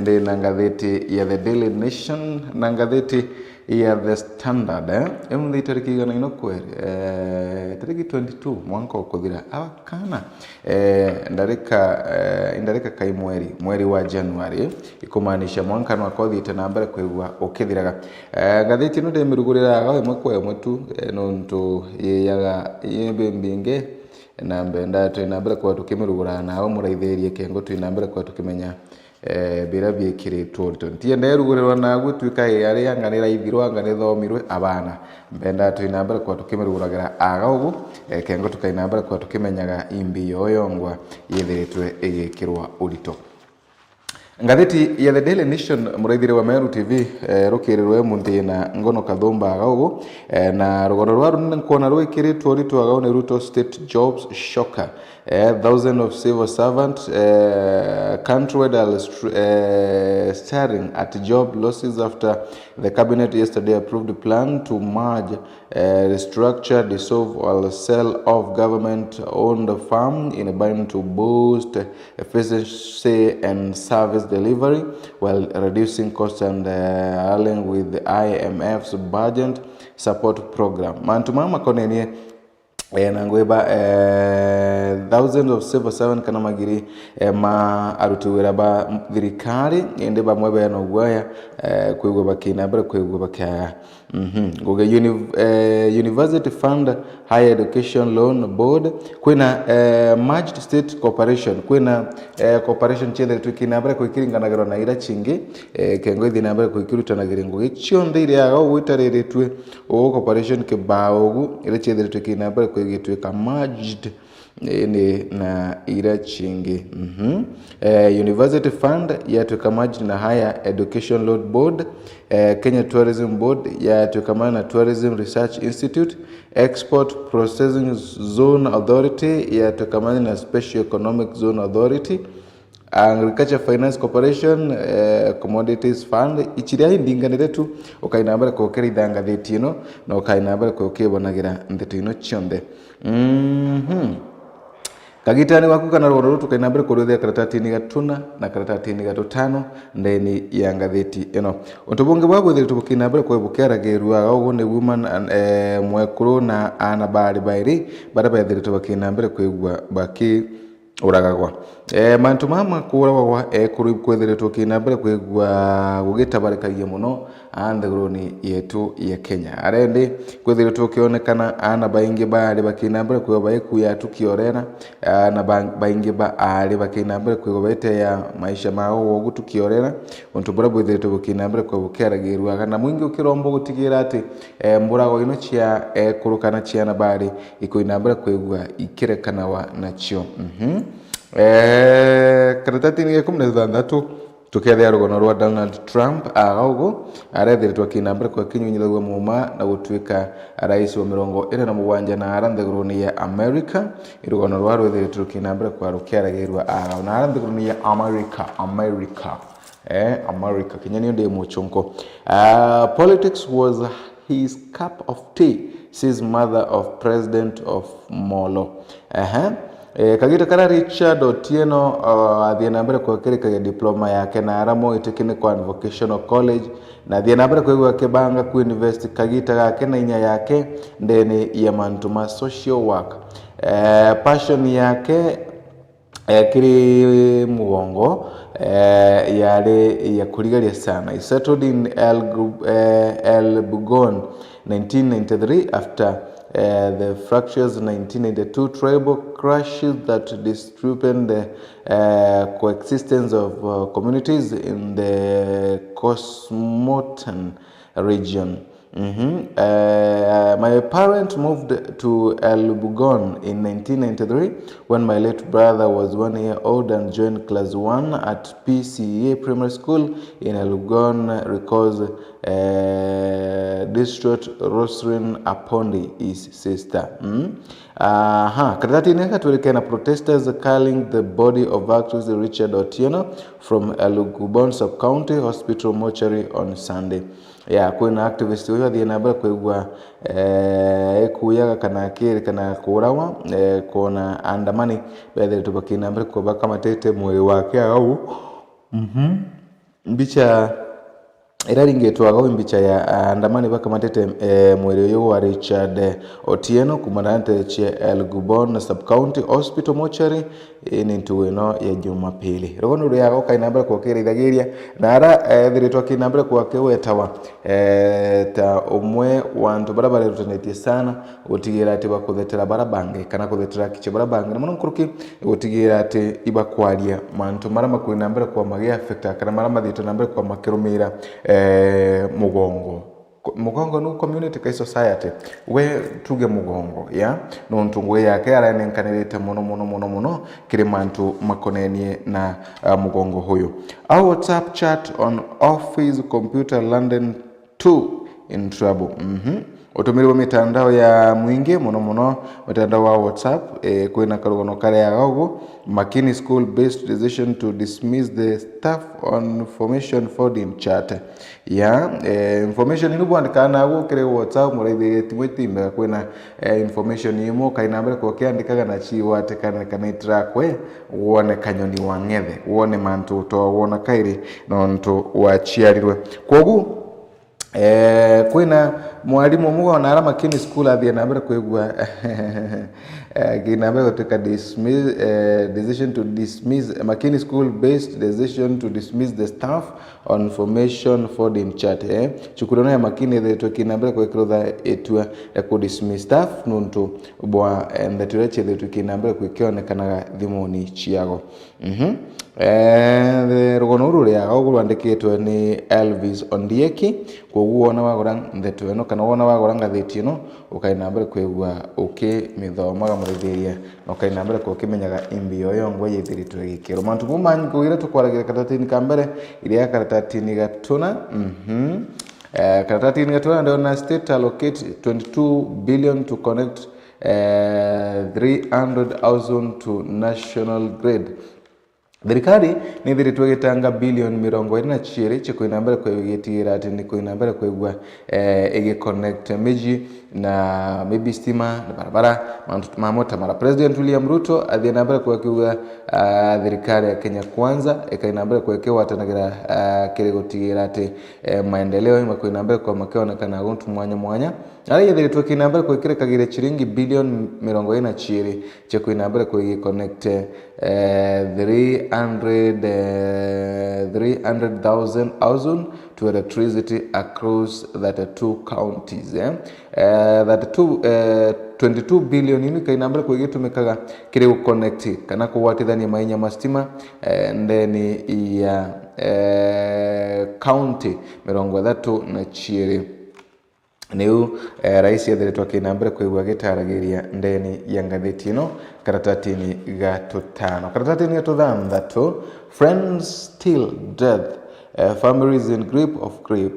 Ndi na ngathĩti ya The Daily Nation na ngathĩti ya The Standard emuthi tariki igana ino kweri tariki 22 mwanka ukuthira abakana ndarika kai mweri wa January ikumanisha mwanka no akothite na mbere kwigwa ukithiraga ngathĩti no ndemirugurira gawe mwekwe mwetu nonto yeyaga yembembinge na mbenda twina mbere kwa tukimirugura nawe muraithĩrie kengo twina mbere kwa tukimenya bira biekiritwo ntiende erugurerwa nagwe twika yari yanganira ithirwa nganithomirwe abana mbenda twina mbere kwa tukimiruguragira agagu kengo tukaina mbere kwa tukimenyaga imbi yoyongwa yethiritwe igikirwa urito. Ngathĩti ya The Daily Nation muraithire wa Meru TV rukirirwe munthi na Ngono Kathumba agagu na rugono rwa runene kuona rwikiritwo urito agagu ni Ruto State Jobs Shocker. Thousands of civil servants countrywide are staring at job losses after the cabinet yesterday approved a plan to merge, restructure, dissolve or sell off government-owned firm in a bid to boost efficiency and service delivery while reducing costs and aligning with the IMF's budget support program. Mantumama konenie nangweba thousands of civil servants kana magiri ma arutiwira ba thirikari ende bamwe no gwaya kwigwa bakina bare kwigwa bakaya goge University Fund Higher Education Loan Board kwina merged state corporation kwina corporation chende tukina bare kwikiringanagira na ira chingi kengo ithina bare kwikirutanagira ngo gichonde ire ago gwitareretwe o corporation kebaogu ire chende tukina bare kwigitweka merged na ira chingi University Fund yatweka merged na Higher Education Loan Board, Kenya Tourism Board yatweka na Tourism Research Institute, Export Processing Zone Authority yatweka na Special Economic Zone Authority, Agriculture Finance Corporation, Commodities Fund ichiria indinganire tu ukainambara ko kerida ngathĩti ino na ukainambara ko kibonagira ndeto ino chionde kagitani waku kana rugoro tukainambere kuruthia karatati-ini gatuna na karatati-ini gatutano ndeni ya ngathĩti ino utubunge bwa gwithira tubukinambere kwebukeragerwa ugu ni woman mwekuru na ana bari bairi bara baithire tubukinambere kwegwa baki uragagwa mantu mama kuragwa kuri kwethire tukinambere kwegwa gugitabarikagia muno antheguruni yetu ya Kenya arende kwethire tukionekana ana baingi bari bakinambere kwegwa baikuya tukiorera na baingi ba ari bakinambere kwegwa bete ya maisha mao ogu tukiorera untu bura bwithire tukinambere kwebukeragerwa kana mwingi ukirombo gutigira ati mburago ino chia kurukana chia na bari ikoinambere kwegwa ikirekana wa nacio karatati ni 16 tukethia rugono rwa Donald Trump agaugo arethiritwo kinambere kwa kinyunyithagwa muma na gutwika rais wa 47 na arantheguruni ya America irugono rwa rwethiritwo kinambere kwa rukiaragirwa aga na arantheguruni ya America kinyani ndi muchonko politics was his cup of tea, says mother of president of Molo. Kagita kara Richard Otieno athiĩ nambere kwĩkĩrĩkagia diploma yake na aramo itekine kwa vocational college na athiĩ nambere kwĩgwa kĩbanga ku university kagita gake na inya yake ndeni ya mantuma social work passion yake kiri mugongo yale ya kurigaria sana. He settled in El Bugon 1993 after the fractious 1992 tribal clashes that disrupted the coexistence of communities in the Cosmotan region. My parents moved to El Bugon in 1993 when my late brother was 1 year old and joined class 1 at PCA Primary School in El Bugon, recalls district Rosrin Apondi, his sister. Karatati neka tulikena protesters calling the body of actress Richard Otieno from El Bugon Sub-County Hospital mortuary on Sunday. Kuna activist huyo athiĩ nambere kwĩgua kuyaga kana kiri kana kurawa kona andamani bethe tubaki nambere kwa baka matete mwili wake au mbicha iraringetwaga mbicha ya andamani bakamatete mweri uyu wa Richard Otieno kumanante che Elgubon Sub-County Hospital Mortuary ni ntuweno ya Jumapili. Rogono ruyago kainambere kwa kirithagiria nara thiritwa kinambere kwa kiwetawa ta umwe wantu barabara rutenetie sana utigira ati bakuthetera barabange kana kuthetera kiche barabange muno nkuruki utigira ati ibakwaria mantu marama kuinambere kwa magi affecta kana marama thito nambere kwa makirumira mugongo no community kai society we tuge mugongo ya no ntungwe yake aranenkanirite muno kiri mantu makonenie na mugongo huyo. Our WhatsApp chat on office computer London 2 in trouble. Utumiriwa mitandao ya mwingi muno mitandao wa WhatsApp kwina karugono kare ya gogo Makini school based decision to dismiss the staff on information forward in chat ya information inu andika nago kire WhatsApp muraithire timwetimba kwina information imo kainambere kwa kiandikaga na chiwa kana itrakwe wone kanyoni wangethe wone mantu to wona kairi no ntu wachiarirwe kogu kwina mwalimu mugo na Makini school athie nambere kwigwa kinambere to dismiss decision to dismiss Makini school based decision to dismiss the staff on information forward in chat chukurano ya Makini the kinambere kwa kirotha etwa ku dismiss staff nuntu bwa ndatire chethe kinambere kwa kionekana thimoni chiago rogono ruria ogurwandikitwe ni Elvis Ondieki koguo ona wagora ndeto eno kana wona wagora ngatheti ino ukainambere kwegwa ukimithoma murithiria no kainambere ko kimenyaga imbio yongo yithiritwe gikero mantu mumanyi kugira tukwaragira katatini kambere iria katatini gatuna katatini gatuna ndio na state allocate 22 billion to connect 300,000 to national grid. Thirikari ni thiritwe gitanga bilioni 20 chikuinambere kwa gitira ati ni kuinambere kwa igwa connect miji na maybe stima na barabara mamota mara President William Ruto athinambere kwa kiuga thirikari ya Kenya kwanza ikainambere kwa kiwa atanagira kirigotigira ati maendeleo ima kuinambere kwa makionekana guntu mwanya ari thiritwe kinambere kwa kirikagire chiringi bilioni 20 chikuinambere kwa connect 300,000 to electricity across that two counties that 22 billion ini kainambere kwa gitumikaga kiri connect kana kuwatithania mainya mastima ndeni ya county 30 niu rais yathiritwe kinambere kwigwa gitaragiria ndeni ya ngatheti ino karatatini gatutano karatatini gatuthanthatu friends still death families in grip of grief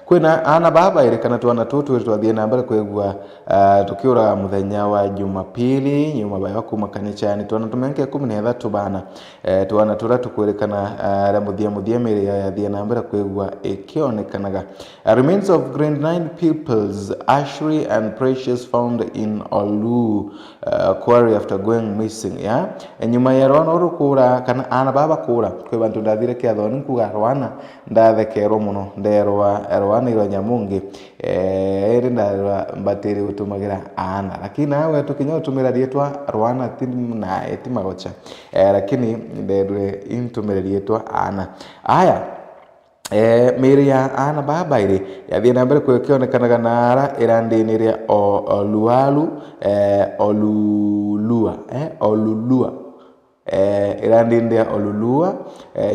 kwina ana baba ile kana twana tutu twathie nambere kwigwa tukiura muthenya wa Jumapili nyuma bayo kumakanichani twana tumenke 13 bana twana turatu kwerekana muthia mere ya thie nambere kwigwa ikionekanaga remains of grade 9 pupils Ashri and Precious found in Olu quarry after going missing nyuma ya rwana urukura kana ana baba kura kwe bantu ndathire kiathoni kuga rwana ndathekero muno rwana iro nyamungi ndarwa mbatiri utumagira ana lakini nawe tukinya utumira rietwa rwana na etimagocha lakini ndedwe intumira rietwa ana aya miri ya ana baba ile yathie nambere kwekionekanaga nara irandini ria Oluwalu Olulua irandini ya Olulua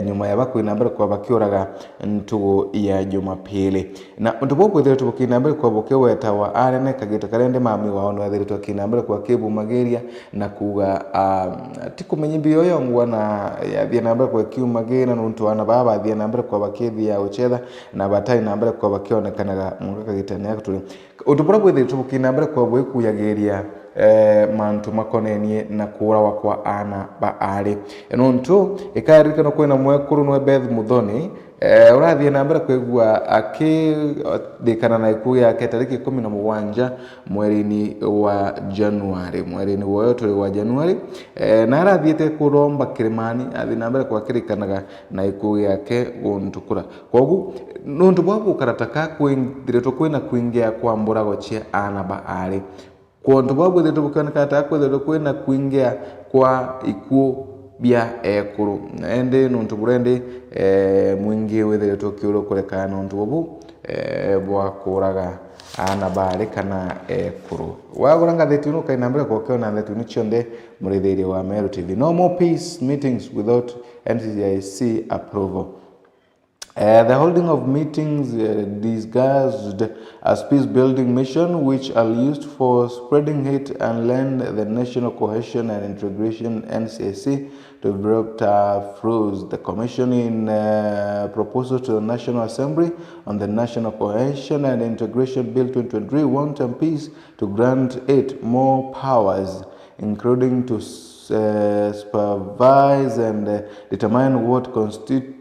nyuma ya bakwinambere kwa bakiuraga ntugo ya Jumapili na ntubo kwithire tubukinambere kwa bukeweta wa arene kagita karende mami wao no athiritwe kinambere kwa kibu mageria na kuga tikumenyibio yongwa na yathie nambere kwa kiumagena nuntu ana baba athie nambere kwa bakithi ya uchetha na batai nambere kwa bakionekanaga mungaka gitane yakuturi utubura kwithire tubukinambere kwa bwikuyageria mantu makonenie na kurawa kwa ana ba ali nontu ikarika no kwina mwekuru no Beth Muthoni urathie na mbere kwigua akithikana na ikuũ yake tariki 17 mweri-ini wa Januari mweri-ini wa Januari na arathiete kuromba Kilimani athi na mbere kwakirikanaga na ikuũ yake guntukura kogu nontu bwabu karataka kwindiretwo kwina kuingia kwa mburago cia ana ba ali kontu bwabu thiretwo bukana karataka kwina kuingia kwa ikuũ bia ekuru ende nontu burende mwingi wethiretwo kiuro kureka nontu bobu bwa kuraga ana bale kana ekuru wagora ngatheti no kainambira kwa na ngatheti ni chonde murithirie wa Meru TV. No more peace meetings without NCIC approval. The holding of meetings disguised as peace-building mission, which are used for spreading hate and lend the national cohesion and integration NCAC to develop froze. The commission in proposal to the National Assembly on the National Cohesion and Integration Bill 2023 want MPs to grant it more powers, including to supervise and determine what constitutes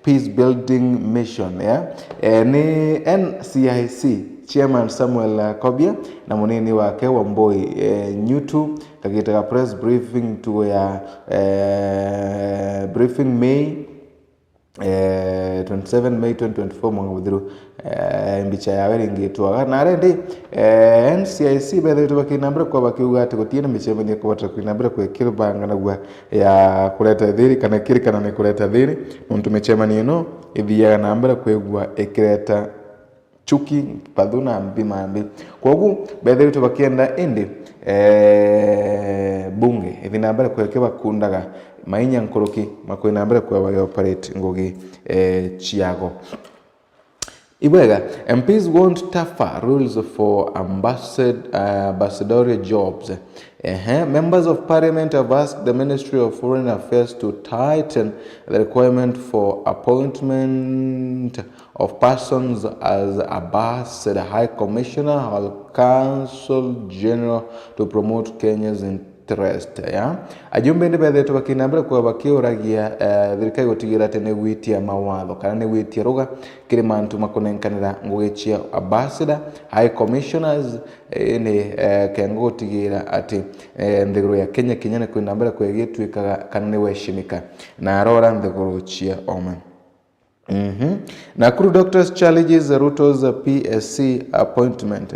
peace building mission ni NCIC chairman Samuel Kobia na munini wake Wamboi Nyutu kagitaga press briefing to ya briefing May 27 May 2024 mwangudhiru mbicha yawe ringitwaga na rendi NCIC bethe bakinambira kwa bakiuga ati gutiene micemania kubata kwinambira kwekira bangana gwa ya kureta thiri kana kirikana ni kureta thiri muntu micemania no ithiaga nambira kwegwa ikireta chuki paduna mbimambi kogu bethe bakienda indi bunge ithinambira kwekeba kundaga mainya nkoroki makwinambira kwa operate ngugi chiago ibwega. MPs want tougher rules for ambassadorial jobs. Members of Parliament have asked the Ministry of Foreign Affairs to tighten the requirement for appointment of persons as ambassador, high commissioner, or consul general to promote Kenya's interest. Ajumbe ndi bethe tubakinambira kwa bakiuragia thirikari gutigira tene gwitia mawatho kana ni gwitia ruga kiri mantu makonenkanira ngugichia ambassador, high commissioners ni kengo gutigira ati nthiguru ya Kenya kinyane kwinambira kwegitwikaga kana ni weshimika na arora nthiguru chia omen. Nakuru doctors challenges Ruto's PSC appointment.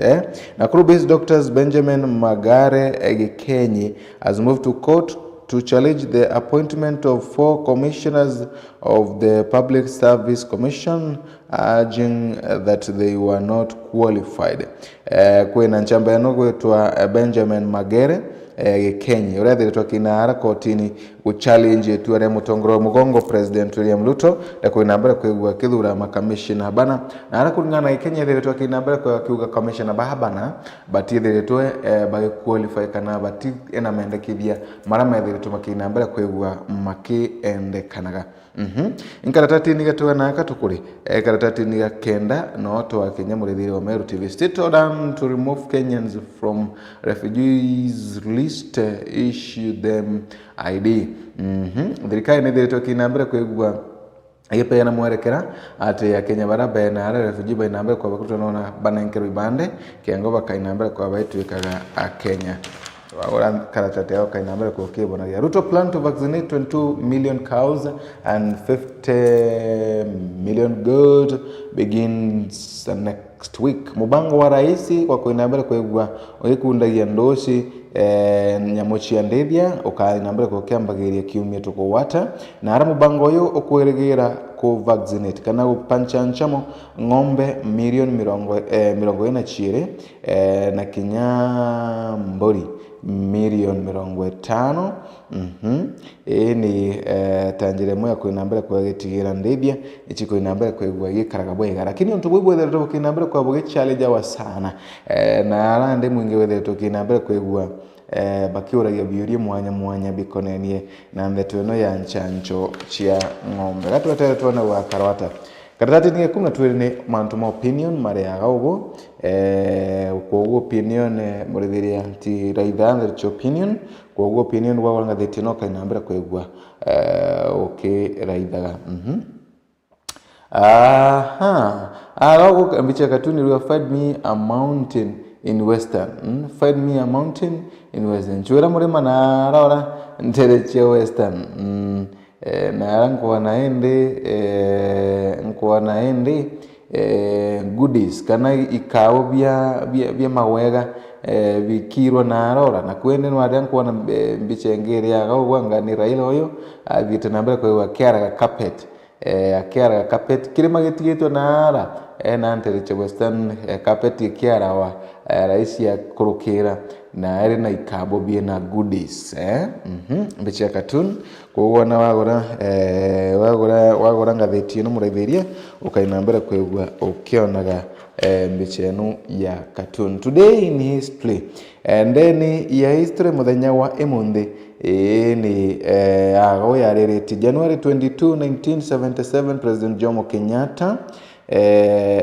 Nakuru-based doctors Benjamin Magare Gikenyi has moved to court to challenge the appointment of 4 commissioners of the Public Service Commission, urging that they were not qualified. Kwina nchamba yano gwetwa Benjamin Magere Gikenyi urethiretwo kinara kotini guchallenge tuare mutongoro mugongo President William Ruto na kwinambira kwigwa kithura makamishina bana na ara kuringana Kenya thiretwo kinambira kwa kiuga commissioner bahabana bati thiretwo ba qualify kana bati ena mendekithia mara methiretwo makinambira kwigwa makiendekanaga inkaratati ni gatwa na katukuri karatati ni gakenda no to wa Kenya murithirio wa Meru TV. State order to remove Kenyans from refugees list, issue them ID. Thirikari ni thiretwo kinambira kwigwa ipeana mwerekera ati ya Kenya baraba na ara refugee bainambira kwa bakuto nona banenkerwa ibande kiango bakainambira kwa baitwikaga a Kenya wala karatati yao kainambira kwa kibona ya Ruto plan to vaccinate 22 million cows and 50 million goats begins next week. Mubango wa raisi kwa kuinambira kwegwa oyikundagia ndoshi nyamochi ya ndethia ukainambira kwa kiambagiria kiumia tukowata na ara mubango uyu ukweregera ku vaccinate kana gupanchanchamo ng'ombe milioni 40 na Kinyambori milioni 50. Ni tanjire moya kuinambira kwa gitigira ndethia ichiko inambira kwegwa gikaraga bwega lakini untu bwibwe thetho kinambira kwa bwe challenge wa sana na arande mwingi wethe tukinambira kwegwa bakiuragia biuria mwanya bikonenie na ndeto ino ya nchancho chia ng'ombe gatwetete tuona wa karwata Karatati ni kumna tuwene mantuma opinion maria gaugo kwa opinion murithiria ti raitha the opinion kwa opinion wa wanga thitino kainambira kwegwa raithaga gaugo mbicha katuni riwa find me a mountain in western find me a mountain in western chwera murima na raora ntereche western na nkuwa naende goodies kana ikao bia mawega bikirwa na arora na kwende nwari nkuwa na mbichengere ya gaugo ngani Raila oyo athite nambere kwa kiara carpet akiara carpet kirima gitigitwe na ara na ntereche western carpet kiara wa rais ya kurukira na eri na ikabo bie na goodies mbicha cartoon kwa na wagora ngatheti no muraithiria ukainambira kwegwa ukionaga mbichenu ya cartoon today in history and then ya history muthenya wa emundi ni ago yarereti January 22 1977 President Jomo Kenyatta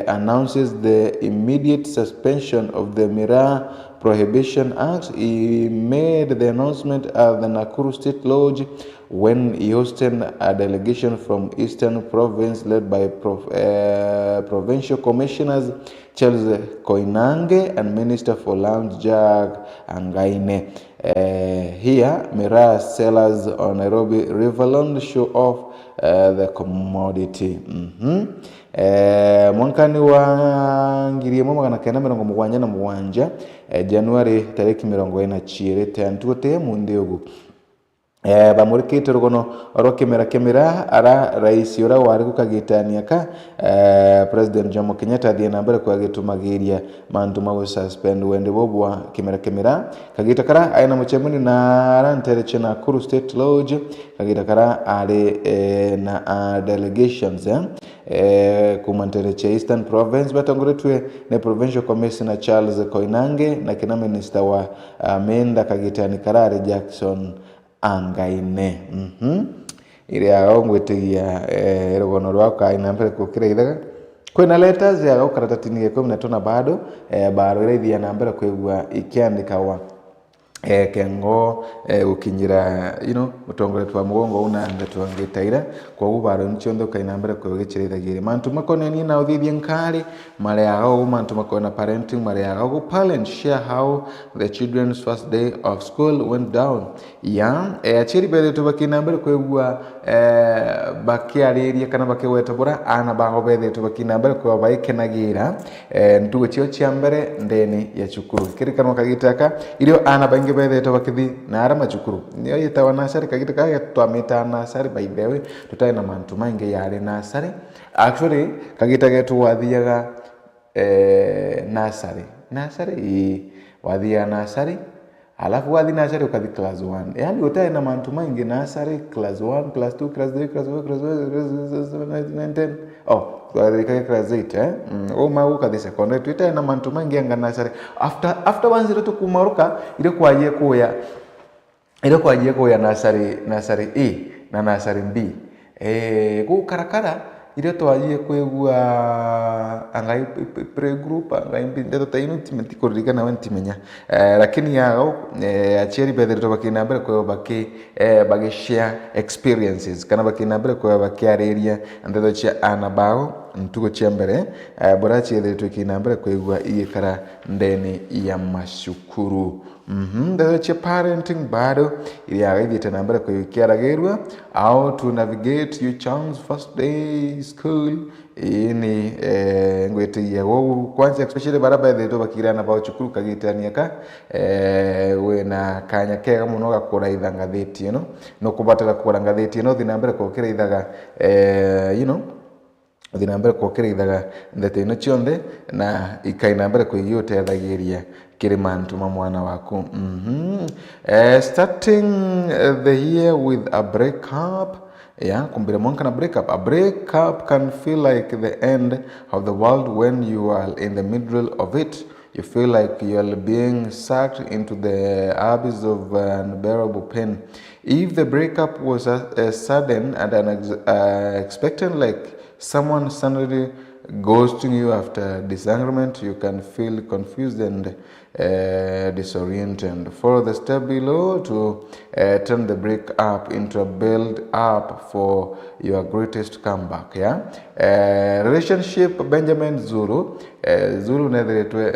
announces the immediate suspension of the Miraa Prohibition Act. He made the announcement at the Nakuru State Lodge when he hosted a delegation from Eastern Province led by Provincial Commissioners Charles Koinange and Minister for Lands Jack Angaine. Here, Miraa sellers on Nairobi Riverland show off the commodity. Mwankani wa ngiri mwa magana kenda mirongo mugwanja na mugwanja January tariki mirongo ina chirete antuote mundiogu bamurikite rugono kemera ara rais ora wari kukagitania ka President Jomo Kenyatta thie nambere kwa gitumagiria mantu mawe suspend wende bobwa kemera kagita kara aina muchemuni na rantereche na Nakuru State Lodge kagita kara ale na delegations kumantereche Eastern Province batongoretwe ne Provincial Commissioner Charles Koinange na kina minister wa Menda kagitani karare Jackson Angaine ile yao ngwetigia rugono rwaka inambere kukira ithaga kwina letters ya ukaratati ni 13 bado baro ile thia nambere kwegwa ikiandika wa kengo ukinyira mutongore twa mugongo una ngatwa ngetaira kwa ubaro nchiondo kainambere kwegechirithagira mantu makone ni na uthithie nkari mare yao mantu makona parenting mare yao parents share how the children's first day of school went down achiri bele to bakinambere kwegwa bakiariria kana bakiwetabura ana bago bele to bakinambere kwa baikenagira ntugo chio chiambere ndeni ya chukuru kirikano kagitaka ilio ana bangi bethe bakithi na ara machukuru niyo yetawa nasari kagitaka twamita nasari by the way tutai na mantu mainge yale nasari actually kagitaka twathiaga nasari wathia nasari alafu wathi nasari ukathi class 1 yani utai na mantu mainge nasari class 1 class 2 class 3 class 4 class 5 10 kwa class 8 mau kathi secondary tutai na mantu mainge anga nasari after 1 to kumaruka ile kwaje kuya nasari A na nasari B ku karakara ile twajie kwegwa angai pre-group angai ndeto tainu timetikoriga na wentimenya lakini yao acheri bedero bakinambere kwa bagi share experiences kana bakinambere kwa bakiareria ndeto cha anabao ntugo chembere borachi ndeto kinambere kwegwa iyekara ndeni ya mashukuru ndeto cha parenting bado ili yaithite nambere kwa kiaragerwa how to navigate your child's first day school ini ngwete ya wo kwanza especially baraba ndeto bakirana ba chukuru kagitania ka we na kanya kega muno gakora ithangathiti no kubatara kora ngathiti thinambere kwa kira ithaga thinambere kwa kira ithaga ndete no chionde na ikainambere kwa iyo tethagiria kiri mantu mwana waku starting the year with a breakup kumbira mwanka na breakup. A breakup can feel like the end of the world when you are in the middle of it. You feel like you are being sucked into the abyss of unbearable pain. If the breakup was sudden and unexpected, like someone suddenly ghosting you after disagreement, you can feel confused and disoriented. Follow the step below to turn the breakup into a build up for your greatest comeback. Yeah. Relationship Benjamin Zuru. Zuru nethiretwe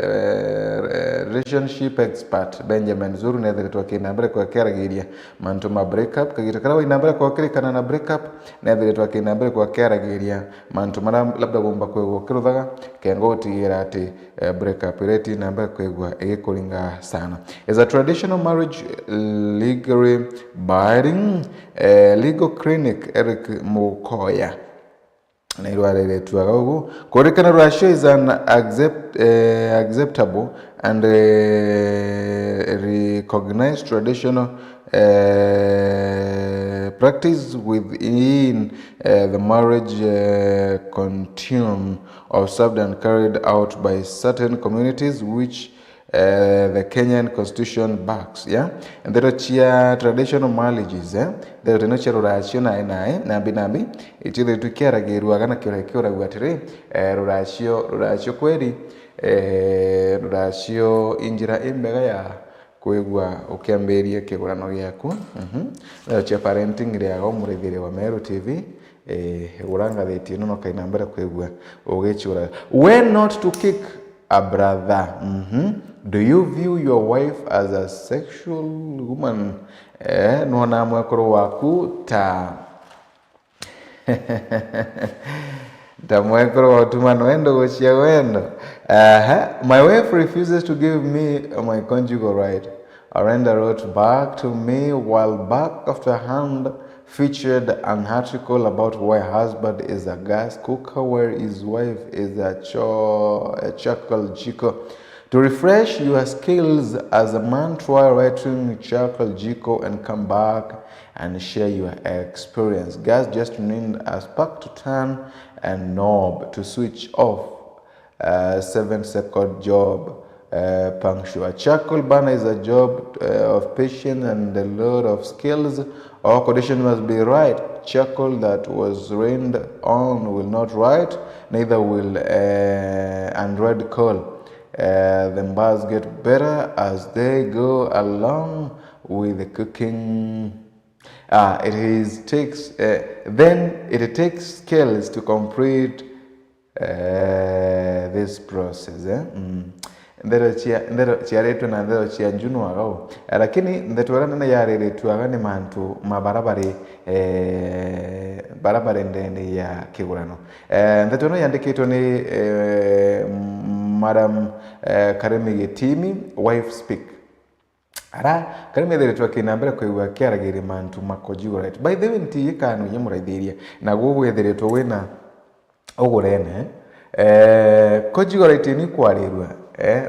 relationship expert Benjamin Zuru nethiretwe kinambere kwa keragiria mantu ma breakup kagita karawa inambere kwa kirikana na breakup nethiretwe kinambere kwa keragiria mantu mara labda gomba kwego kiruthaga kengo tigira ati breakup rate inambere kwegwa igikuringa sana. As a traditional marriage legally binding legal clinic Eric Mukoya na irwarere tuaga ugu kurekana ratio is an acceptable and recognized traditional practice within the marriage continuum observed and carried out by certain communities which the Kenyan constitution backs. Yeah, and there are traditional marriages. There are no rurasio na binabi itile tukiaragirwa kana kirekora gwatire rurasio kweli rurasio injira imbega ya kwegwa ukiamberia kigurano gyaku chia parenting riago murithire wa Meru TV uranga theti no kainambara kwegwa ugechura when not to kick a brother. Do you view your wife as a sexual woman? Nona mwekoro waku ta mwekoro watuma noendo gochia wendo. My wife refuses to give me my conjugal right. Arenda wrote back to me while back after hand featured an article about why husband is a gas cooker where his wife is a charcoal jiko. To refresh your skills as a man, try writing charcoal jiko and come back and share your experience. Gas just need a spark to turn and knob to switch off. 7-second job. Punctual. Charcoal burner is a job of patience and a lot of skills. All conditions must be right. Charcoal that was rained on will not right, neither will unread coal. The bars get better as they go along with the cooking. It takes skills to complete this process. Ndero chiaretu na ndero chianjunu wagao lakini ndetwara nana yareretu aga ni mantu mabarabare barabare ndende ya kigurano ndetwara yandikitwo ni Madam Karemi Getimi wife speak ara Karemi theretwa kinambere kwigwa kiaragiri mantu makojigo right by the way ntiyikanu nyamuraithiria na gugu etheretwo wina ogurene kojigo right ni kwarirwa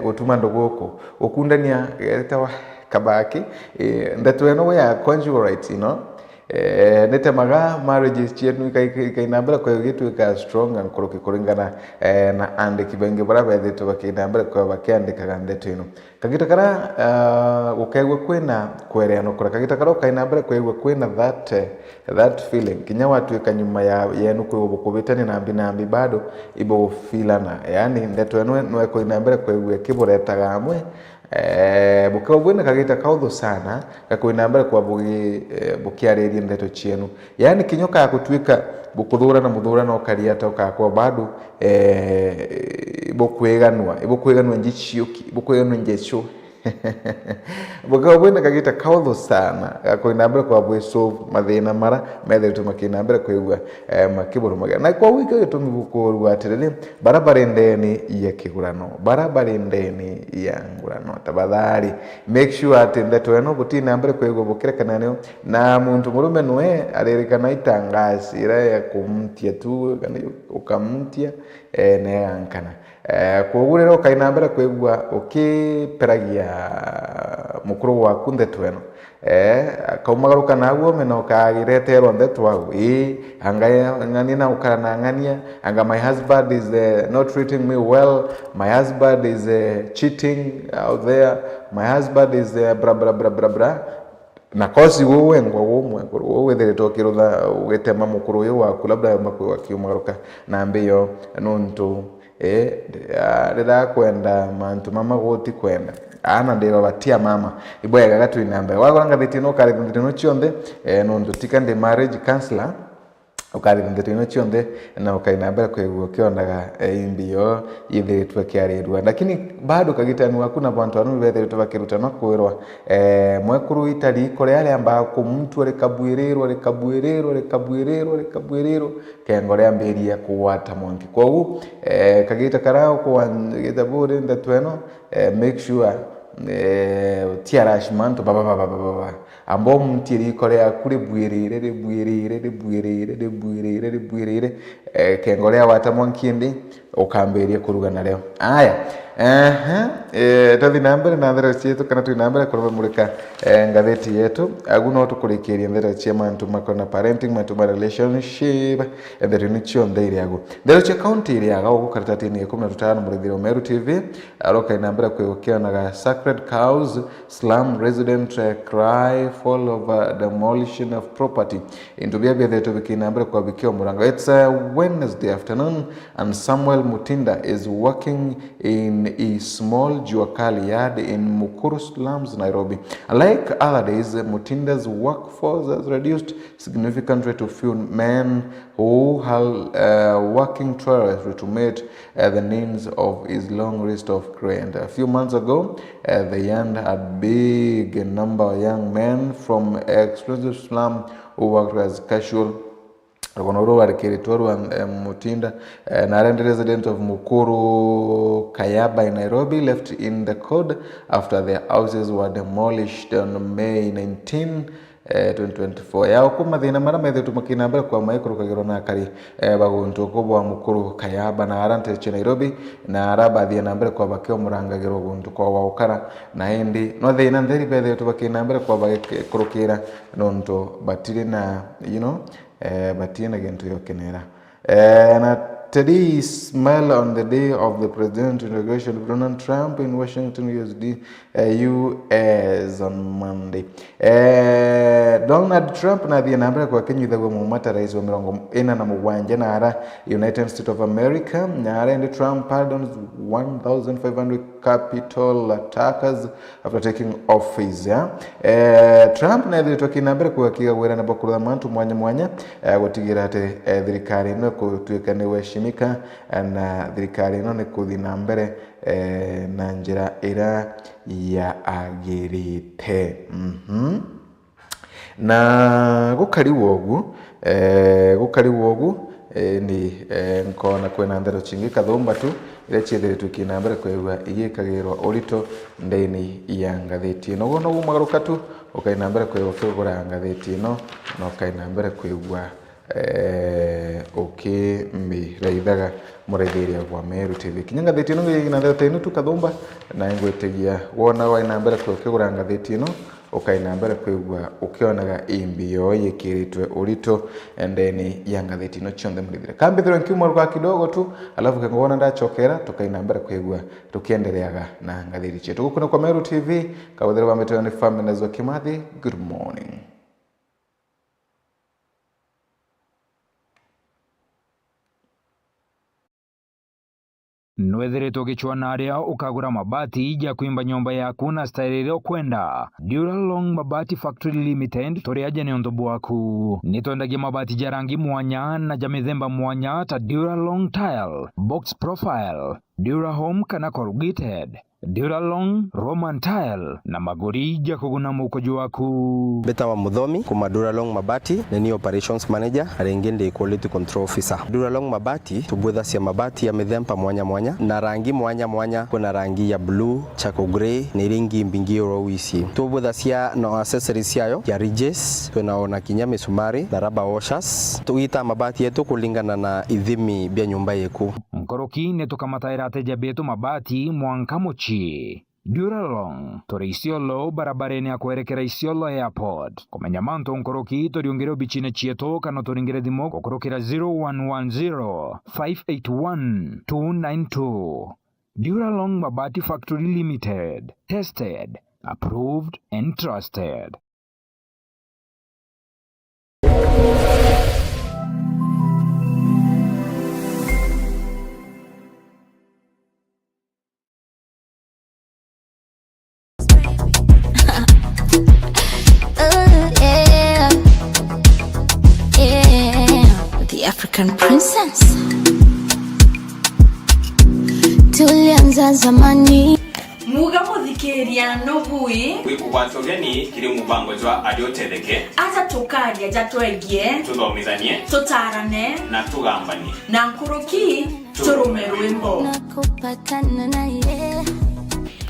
utuma ndogoko ukundania etawa kabaki ndatweno we ya conjugal rights netemaga marriages chietu kainambira kwa gitu ka strong and kuringana na ande kibenge baraba yetu bakinambira kwa bakiandika ndeto ino kagita kara ukaigwe kwena kwereano kura kagita kara kainambira kwaigwe kwena that feeling kinya watu kanyuma ya yenu kwa bukubitani na binambi bado ibo filana yani ndeto ino no kainambira kwaigwe kiboretaga hamwe bukabwena kagita kaudho sana kakwinambira kwa bukiareria ndeto chienu yani kinyoka yakutwika bukuthura na muthura no kariata ukakwa bado ibukweganwa njichioki ibukweganwa njecho bukabwena kagita kaudho sana kakwinambira kwa bweso mathina mara methetu makinambira kwigwa makiburu maga na kwa wiki yetu mibukorwa atirele barabara ndeni ya kigurano barabara ndeni ya ngurano tabadhari make sure ati ndeto eno butinambira kwigwa bukira kananeo na muntu murume noe arerekana itangazi ira ya kumtia tu kana ukamtia ne yankana kugurero kainambira kwigwa ukiperagia mukuru waku ndeto eno kaumagaruka naguo meno kagireterwo ndeto wagu ngania ukana ngania anga my husband is not treating me well, my husband is cheating out there, my husband is bra bra bra bra bra na kosi wowe ngwa wowe there tokirutha ugitema mukuru uyu waku labda makuru wakiumaruka na mbio nuntu rira kwenda mantu mama goti kwenda ana ndero batia mama iboya gatu inamba wagora ngathiti no kare ndino chionde nuntu tikande marriage counselor ukari ndetino chionde na ukainambira kwegwo kionaga imbio ithiritwe kiarirwa lakini bado kagitani waku na bantu anu bethiritwe bakirutana kwirwa mwekuru itari kore ale amba ku muntu rekabwirero kengore amberia kuwata monki kwa kagita karao kwa gita bure ndetweno make sure tiarashmanto baba ambo mtiri korea kuri bwirire kengorea wata monkindi ukamberie kurugana leo aya tathi nambere na ndera cietu kana tu nambere kurwa mulika ngatheti yetu aguno tukulikiria ndera cia mantu makona parenting mantu ma relationship ndera ni cio ndeire agu ndera cia county iri aga ugukarita ni 15 murithiro Meru TV aroka nambere kwegukionaga Sacred Cows slum resident cry fall over demolition of property into bia thetu bikinambere kwa bikio muranga. It's a Wednesday afternoon and Samuel Mutinda is working in a small Juakali yard in Mukuru slums, Nairobi. Like other days, Mutinda's workforce has reduced significantly to few men who are working tirelessly to meet the needs of his long list of clients. A few months ago, the yard had big number of young men from exclusive slum who worked as casual Rogonoro Warikiritoru and Mutinda, an resident of Mukuru Kayaba in Nairobi, left in the code after their houses were demolished on May 19, 2024. Yao kuma thina mara methe tumakinambere kwa maikuru kagiro na kari baguntu kubwa Mukuru Kayaba na arante cha Nairobi na araba thia nambere kwa bakio murangagiro guntu kwa waukara na hindi no thina nderi bethe tumakinambere kwa bakurukira nonto batiri na batina gentu yokenera na today smile on the day of the presidential inauguration of Donald Trump in Washington US on Monday. Donald Trump na thia nambere kwa kenyithagwo mumata rais wa 47 na ara United States of America na ara and Trump pardons 1,500 capital attackers after taking office. Trump na thia tokinambere kwa kigawira na bakuru mantu mwanya gutigira ate thirikari no kutuika ni weshimika na thirikari no ni kuthi na mbere na njira ira ya agirite na gukari wogu ni nkona kwena ndero chingi kathomba tu ile chethire tukinambere kwegwa igikagirwa urito ndeni ya ngatheti no gono gumagaruka tu ukainambere kwegwa kugura ngatheti no no ukainambere kwegwa miraithaga muraithiria kwa Meru TV kinyanga ngatheti no ngatheti no tukathomba na ngwetegia wona wainambere kwegura ngatheti no ukainambere kwegwa ukionaga imbio yikiritwe urito endeni ya ngatheti no chonde murithire kambithiro nkiumwa kidogo tu alafu kangona ndachokera tukainambere kwegwa tukiendeleaga na ngatheti chetu gukuna kwa Meru TV kabuthira bametwa ni family nazo Kimathi. Good morning. Nwethiritwo gichwana aria ukagura mabati ya kuimba nyumba yaku na style ile ukwenda. Duralong Mabati Factory Limited toriaje ni ondobu waku. Nitwendagia mabati ja rangi mwanya na ja mithemba mwanya ta Duralong Tile, Box Profile, Durahome kana corrugated, Duralong Roman Tile na magori ja kuguna mukojo waku. Beta wa Muthomi kuma Duralong Mabati ni operations manager arengende quality control officer. Duralong Mabati tubwetha cia mabati ya mithemba mwanya na rangi mwanya kuna rangi ya blue, charcoal grey na ringi mbingi rowisi. Tubwetha cia no accessories yayo ya ridges tunaona kinya misumari na rubber washers. Tuita mabati yetu kulingana na ithimi bya nyumba yeku. Nkoroki netukamataira ateja betu mabati Mwankamochi. Duralong tore Isiolo barabareni ya kuerekera Isiolo Airport. Kumenya manto nkoroki toriongere bichine chieto kana toringere dimo kukurokera 0110 581 292. Duralong Mabati Factory Limited. Tested, approved and trusted. African princess. Tulianza zamani. Muga muthikeria nubui kwikugwatogeni kiri mubango jwa aliotetheke ata tukaria jatwegie tuthomithanie tutarane na tugambanie na nkuruki turume rwimbo Nakupatana na ye.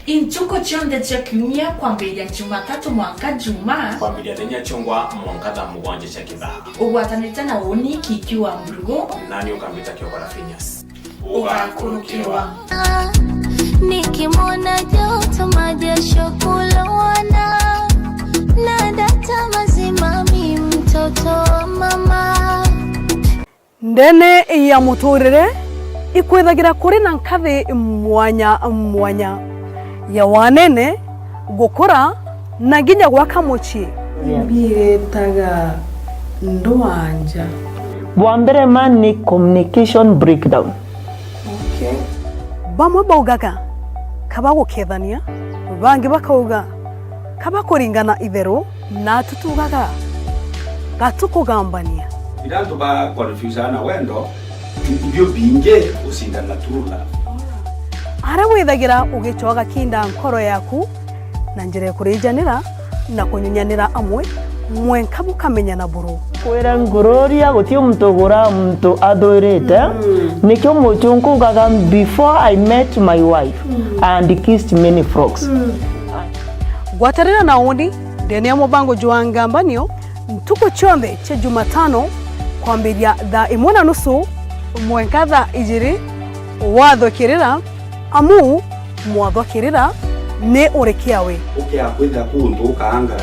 Inchuko chionde cha kiumia kwambiria Jumatatu mwanka Juma kwambiria thenya chungwa mwankatha mugwanje cha kithaa ugwatanite na uni kikiwa mrugo nani ukambita kiokora Phineas ugakurukirwa Nikimwona joto majasho kulowana na data mazima mi mtoto wa mama. Ndene ya muturire ikwethagira kuri na nkathi mwanya ya wanene gukura na nginya gwaka muci mbiretaga ndwanja bwambere ni communication breakdown. Bamwe baugaga kaba gukethania bangi bakauga kaba kuringana itheru na tutugaga gatukugambania birantu ba confuse na wendo ibyo binge usingana turula ara withagira ugicoga kinda nkoro yaku na njire kurijanira na kunyunyanira amwe mwenka mukamenyana buru Kwera ngororia gutio mtogora mtu adoirete nikyo muchungu gaga before I met my wife and kissed many frogs. Gwatarira na undi ndene ya mubango juangambanio ntuko chombe che Jumatano kwambiria thaa 1:30 mwenka thaa 2 wathokirira amu mwathokirira ne urekiawe ukiakwenda kundu kaanga